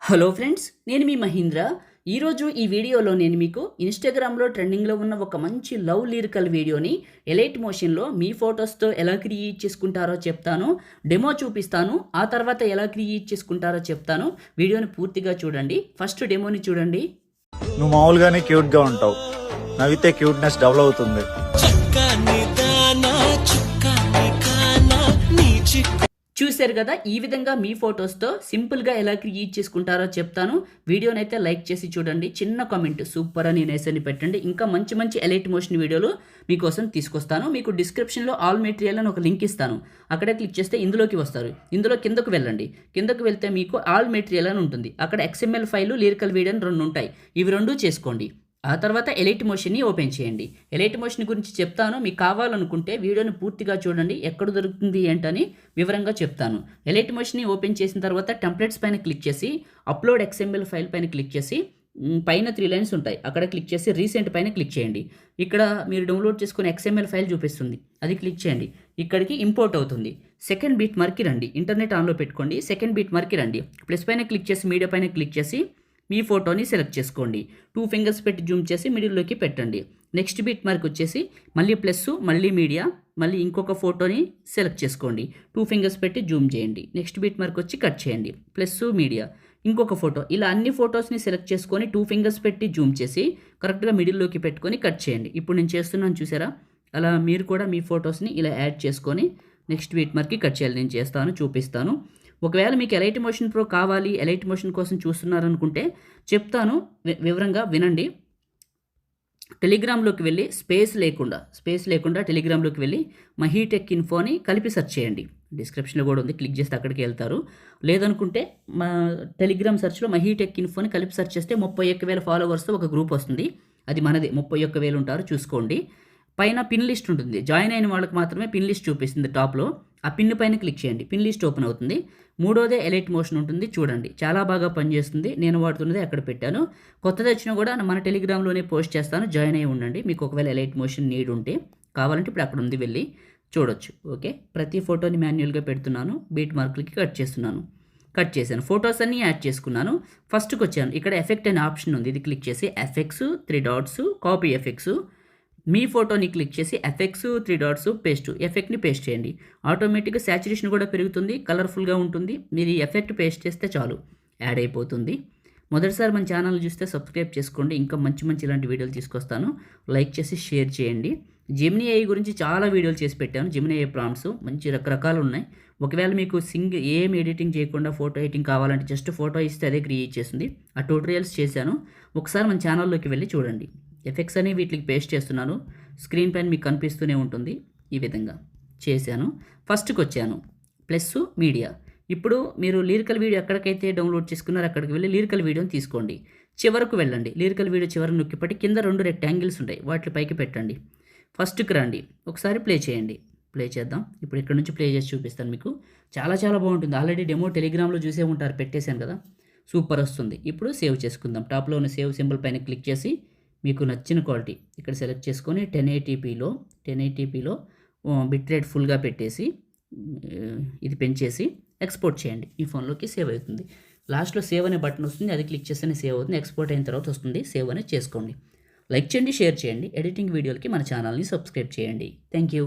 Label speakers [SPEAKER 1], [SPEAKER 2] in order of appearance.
[SPEAKER 1] Hello friends, నేను మీ మహీంద్ర. ఈరోజు ఈ వీడియోలో నేను మీకు ఇన్స్టాగ్రామ్లో ట్రెండింగ్లో ఉన్న ఒక మంచి లవ్ లిరికల్ వీడియోని ఎలైట్ మోషన్లో మీ ఫొటోస్తో ఎలా క్రియేట్ చేసుకుంటారో చెప్తాను. డెమో చూపిస్తాను. ఆ తర్వాత ఎలా క్రియేట్ చేసుకుంటారో చెప్తాను. వీడియోని పూర్తిగా చూడండి. ఫస్ట్ డెమోని చూడండి.
[SPEAKER 2] నువ్వు మామూలుగానే క్యూట్గా ఉంటావు, నవ్వితే క్యూట్నెస్ డబుల్ అవుతుంది.
[SPEAKER 1] చూశారు కదా, ఈ విధంగా మీ ఫొటోస్తో సింపుల్గా ఎలా క్రియేట్ చేసుకుంటారో చెప్తాను. వీడియోనైతే లైక్ చేసి చూడండి. చిన్న కామెంట్ సూపర్ అని నేసని పెట్టండి. ఇంకా మంచి మంచి ఎలైట్ మోషన్ వీడియోలు మీకోసం తీసుకొస్తాను. మీకు డిస్క్రిప్షన్లో ఆల్ మెటీరియల్ అని ఒక లింక్ ఇస్తాను. అక్కడే క్లిక్ చేస్తే ఇందులోకి వస్తారు. ఇందులో కిందకు వెళ్ళండి. కిందకు వెళ్తే మీకు ఆల్ మెటీరియల్ అని ఉంటుంది. అక్కడ XML ఫైలు, లిరికల్ వీడియో అని 2 ఉంటాయి. ఇవి 2 చేసుకోండి. ఆ తర్వాత ఎలైట్ మోషన్ని ఓపెన్ చేయండి. ఎలైట్ మోషన్ గురించి చెప్తాను. మీకు కావాలనుకుంటే వీడియోని పూర్తిగా చూడండి. ఎక్కడ దొరుకుతుంది ఏంటని వివరంగా చెప్తాను. ఎలైట్ మోషన్ని ఓపెన్ చేసిన తర్వాత టెంప్లెట్స్ పైన క్లిక్ చేసి అప్లోడ్ XML ఫైల్ పైన క్లిక్ చేసి పైన 3 లైన్స్ ఉంటాయి. అక్కడ క్లిక్ చేసి రీసెంట్ పైన క్లిక్ చేయండి. ఇక్కడ మీరు డౌన్లోడ్ చేసుకునే XML ఫైల్ చూపిస్తుంది. అది క్లిక్ చేయండి. ఇక్కడికి ఇంపోర్ట్ అవుతుంది. సెకండ్ బీట్ మార్క్కి రండి. ఇంటర్నెట్ ఆన్లో పెట్టుకోండి. సెకండ్ బీట్ మార్క్కి రండి. ప్లస్ పైన క్లిక్ చేసి మీడియా పైన క్లిక్ చేసి మీ ఫోటోని సెలెక్ట్ చేసుకోండి. 2 ఫింగర్స్ పెట్టి జూమ్ చేసి మిడిల్లోకి పెట్టండి. నెక్స్ట్ బీట్ మార్క్ వచ్చేసి మళ్ళీ ప్లస్, మళ్ళీ మీడియా, మళ్ళీ ఇంకొక ఫోటోని సెలెక్ట్ చేసుకోండి. 2 ఫింగర్స్ పెట్టి జూమ్ చేయండి. నెక్స్ట్ బీట్ మార్క్ వచ్చి కట్ చేయండి. ప్లస్, మీడియా, ఇంకొక ఫోటో. ఇలా అన్ని ఫొటోస్ని సెలెక్ట్ చేసుకొని 2 ఫింగర్స్ పెట్టి జూమ్ చేసి కరెక్ట్గా మిడిల్లోకి పెట్టుకొని కట్ చేయండి. ఇప్పుడు నేను చేస్తున్నాను చూసారా, అలా మీరు కూడా మీ ఫొటోస్ని ఇలా యాడ్ చేసుకొని నెక్స్ట్ బీట్ మార్క్కి కట్ చేయాలి. నేను చేస్తాను, చూపిస్తాను. ఒకవేళ మీకు ఎలైట్ మోషన్ ప్రో కావాలి, ఎలైట్ మోషన్ కోసం చూస్తున్నారనుకుంటే చెప్తాను, వివరంగా వినండి. టెలిగ్రామ్లోకి వెళ్ళి స్పేస్ లేకుండా టెలిగ్రామ్లోకి వెళ్ళి మహీటెక్ ఇన్ఫో అని కలిపి సెర్చ్ చేయండి. డిస్క్రిప్షన్లో కూడా ఉంది, క్లిక్ చేస్తే అక్కడికి వెళ్తారు. లేదనుకుంటే మా టెలిగ్రామ్ సెర్చ్లో మహీటెక్ ఇన్ఫో అని కలిపి సెర్చ్ చేస్తే 31,000 ఫాలోవర్స్తో ఒక గ్రూప్ వస్తుంది. అది మనది. 31,000 ఉంటారు, చూసుకోండి. పైన పిన్ లిస్ట్ ఉంటుంది. జాయిన్ అయిన వాళ్ళకి మాత్రమే పిన్ లిస్ట్ చూపిస్తుంది టాప్లో. ఆ పిన్ పైన క్లిక్ చేయండి. పిన్ లిస్ట్ ఓపెన్ అవుతుంది. 3వదే ఎలైట్ మోషన్ ఉంటుంది, చూడండి. చాలా బాగా పనిచేస్తుంది. నేను వాడుతున్నది అక్కడ పెట్టాను. కొత్తది వచ్చినా కూడా మన టెలిగ్రామ్లోనే పోస్ట్ చేస్తాను. జాయిన్ అయ్యి ఉండండి. మీకు ఒకవేళ ఎలైట్ మోషన్ నీడ్ ఉంటే కావాలంటే ఇప్పుడు అక్కడ ఉంది, వెళ్ళి చూడొచ్చు. ఓకే, ప్రతి ఫోటోని మాన్యువల్గా పెడుతున్నాను. బీట్ మార్కులకి కట్ చేశాను. ఫొటోస్ అన్నీ యాడ్ చేసుకున్నాను. ఫస్ట్కి వచ్చాను. ఇక్కడ ఎఫెక్ట్ అనే ఆప్షన్ ఉంది. ఇది క్లిక్ చేసి ఎఫెక్ట్స్ 3 డాట్స్, కాపీ ఎఫెక్ట్స్. మీ ఫోటోని క్లిక్ చేసి ఎఫెక్ట్స్ 3 డాట్స్ పేస్ట్, ఎఫెక్ట్ని పేస్ట్ చేయండి. ఆటోమేటిక్గా శాచురేషన్ కూడా పెరుగుతుంది, కలర్ఫుల్గా ఉంటుంది. మీరు ఈ ఎఫెక్ట్ పేస్ట్ చేస్తే చాలు, యాడ్ అయిపోతుంది. మొదటిసారి మన ఛానల్ చూస్తే సబ్స్క్రైబ్ చేసుకోండి. ఇంకా మంచి మంచి ఇలాంటి వీడియోలు తీసుకొస్తాను. లైక్ చేసి షేర్ చేయండి. జెమినీ AI గురించి చాలా వీడియోలు చేసి పెట్టాను. జెమినీ AI ప్రాంప్ట్స్ మంచి రకరకాలు ఉన్నాయి. ఒకవేళ మీకు ఏం ఎడిటింగ్ చేయకుండా ఫోటో ఎడిటింగ్ కావాలంటే జస్ట్ ఫోటో ఇస్తే అదే క్రియేట్ చేస్తుంది. ఆ ట్యూటోరియల్స్ చేశాను. ఒకసారి మన ఛానల్లోకి వెళ్ళి చూడండి. ఎఫెక్ట్స్ అని వీటికి పేస్ట్ చేస్తున్నాను. స్క్రీన్ పైన మీకు కనిపిస్తూనే ఉంటుంది. ఈ విధంగా చేశాను. ఫస్ట్కి వచ్చాను. Plus, media. ఇప్పుడు మీరు లిరికల్ వీడియో ఎక్కడికైతే డౌన్లోడ్ చేసుకున్నారో అక్కడికి వెళ్ళి లిరికల్ వీడియోని తీసుకోండి. చివరకు వెళ్ళండి. లిరికల్ వీడియో చివరి నొక్కిపట్టి కింద 2 రెక్టాంగిల్స్ ఉంటాయి, వాటి పైకి పెట్టండి. ఫస్ట్కి రండి. ఒకసారి ప్లే చేయండి. ప్లే చేద్దాం. ఇప్పుడు ఇక్కడ నుంచి ప్లే చేసి చూపిస్తాను మీకు. చాలా చాలా బాగుంటుంది. ఆల్రెడీ డెమో టెలిగ్రామ్లో చూసే ఉంటారు, పెట్టేశాను కదా. సూపర్ వస్తుంది. ఇప్పుడు సేవ్ చేసుకుందాం. టాప్లో ఉన్న సేవ్ సింబల్ పైన క్లిక్ చేసి మీకు నచ్చిన క్వాలిటీ ఇక్కడ సెలెక్ట్ చేసుకొని 1080pలో బిట్ రేట్ ఫుల్గా పెట్టేసి ఇది పెంచేసి ఎక్స్పోర్ట్ చేయండి. ఈ ఫోన్లోకి సేవ్ అవుతుంది. లాస్ట్లో సేవ్ అనే బటన్ వస్తుంది, అది క్లిక్ చేస్తేనే సేవ్ అవుతుంది. ఎక్స్పోర్ట్ అయిన తర్వాత వస్తుంది. సేవ్ అనేది చేసుకోండి. లైక్ చేయండి, షేర్ చేయండి. ఎడిటింగ్ వీడియోలకి మన ఛానల్ని సబ్స్క్రైబ్ చేయండి. Thank you.